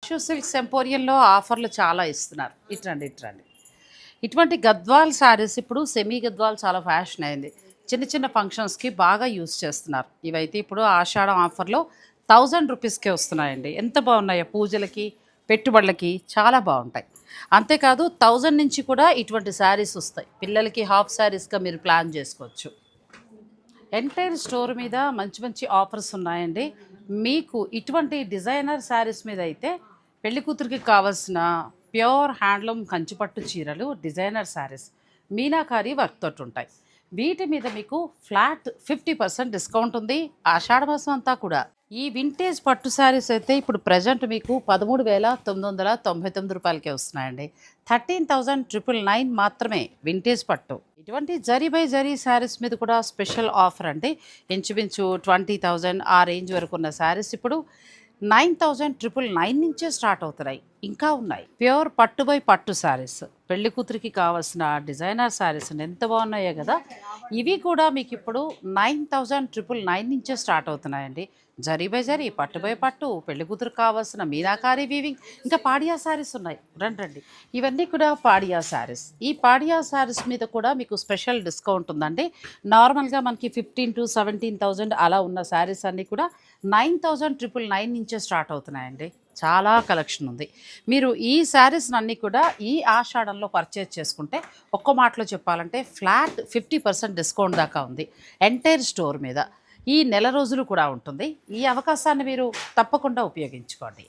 Tissue silks ఎంపోరియంలో ఆఫర్లు చాలా ఇస్తున్నారు. ఇట్రండి. ఇటువంటి గద్వాల్ శారీస్ ఇప్పుడు సెమీ గద్వాల్ చాలా ఫ్యాషన్ అయింది. చిన్న చిన్న ఫంక్షన్స్కి బాగా యూస్ చేస్తున్నారు. ఇవైతే ఇప్పుడు ఆషాఢం ఆఫర్లో 1000 రూపీస్కే వస్తున్నాయండి. ఎంత బాగున్నాయో పూజలకి, పెట్టుబడులకి చాలా బాగుంటాయి. అంతేకాదు 1000 నుంచి కూడా ఇటువంటి శారీస్ వస్తాయి. పిల్లలకి హాఫ్ శారీస్గా మీరు ప్లాన్ చేసుకోవచ్చు. ఎంటైర్ స్టోర్ మీద మంచి మంచి ఆఫర్స్ ఉన్నాయండి. మీకు ఇటువంటి డిజైనర్ శారీస్ మీద అయితే పెళ్లి కూతురికి కావాల్సిన ప్యూర్ హ్యాండ్లూమ్ కంచిపట్టు చీరలు, డిజైనర్ శారీస్ మీనాకారి వర్క్ తోటి ఉంటాయి. వీటి మీద మీకు ఫ్లాట్ 50% డిస్కౌంట్ ఉంది ఆషాఢ మాసం అంతా కూడా. ఈ వింటేజ్ పట్టు శారీస్ అయితే ఇప్పుడు ప్రజెంట్ మీకు 13,999 రూపాయలకే వస్తున్నాయండి. 13,999 మాత్రమే వింటేజ్ పట్టు. ఇటువంటి జరీ బై జరీ శారీస్ మీద కూడా స్పెషల్ ఆఫర్ అండి. ఇంచుమించు 20,000 ఆ రేంజ్ వరకు ఉన్న శారీస్ ఇప్పుడు 9,999 నుంచే స్టార్ట్ అవుతున్నాయి. ఇంకా ఉన్నాయి ప్యూర్ పట్టు బై పట్టు శారీస్. పెళ్లి కూతురికి కావాల్సిన డిజైనర్ శారీస్ ఎంత బాగున్నాయో కదా. ఇవి కూడా మీకు ఇప్పుడు 9,999 నుంచే స్టార్ట్ అవుతున్నాయండి. జరీ బై జరీ, పట్టు బై పట్టు, పెళ్లి కూతురు కావాల్సిన మీనాకారి వీవింగ్, ఇంకా పాడియా శారీస్ ఉన్నాయి. రండి, ఇవన్నీ కూడా పాడియా శారీస్. ఈ పాడియా శారీస్ మీద కూడా మీకు స్పెషల్ డిస్కౌంట్ ఉందండి. నార్మల్గా మనకి 15,000 to 17,000 అలా ఉన్న శారీస్ అన్నీ కూడా 9,999 నుంచే స్టార్ట్ అవుతున్నాయండి. చాలా కలెక్షన్ ఉంది. మీరు ఈ శారీస్ అన్నీ కూడా ఈ ఆషాఢంలో పర్చేజ్ చేసుకుంటే ఒక్క మాటలో చెప్పాలంటే ఫ్లాట్ 50% డిస్కౌంట్ దాకా ఉంది ఎంటైర్ స్టోర్ మీద. ఈ నెల రోజులు కూడా ఉంటుంది. ఈ అవకాశాన్ని మీరు తప్పకుండా ఉపయోగించుకోండి.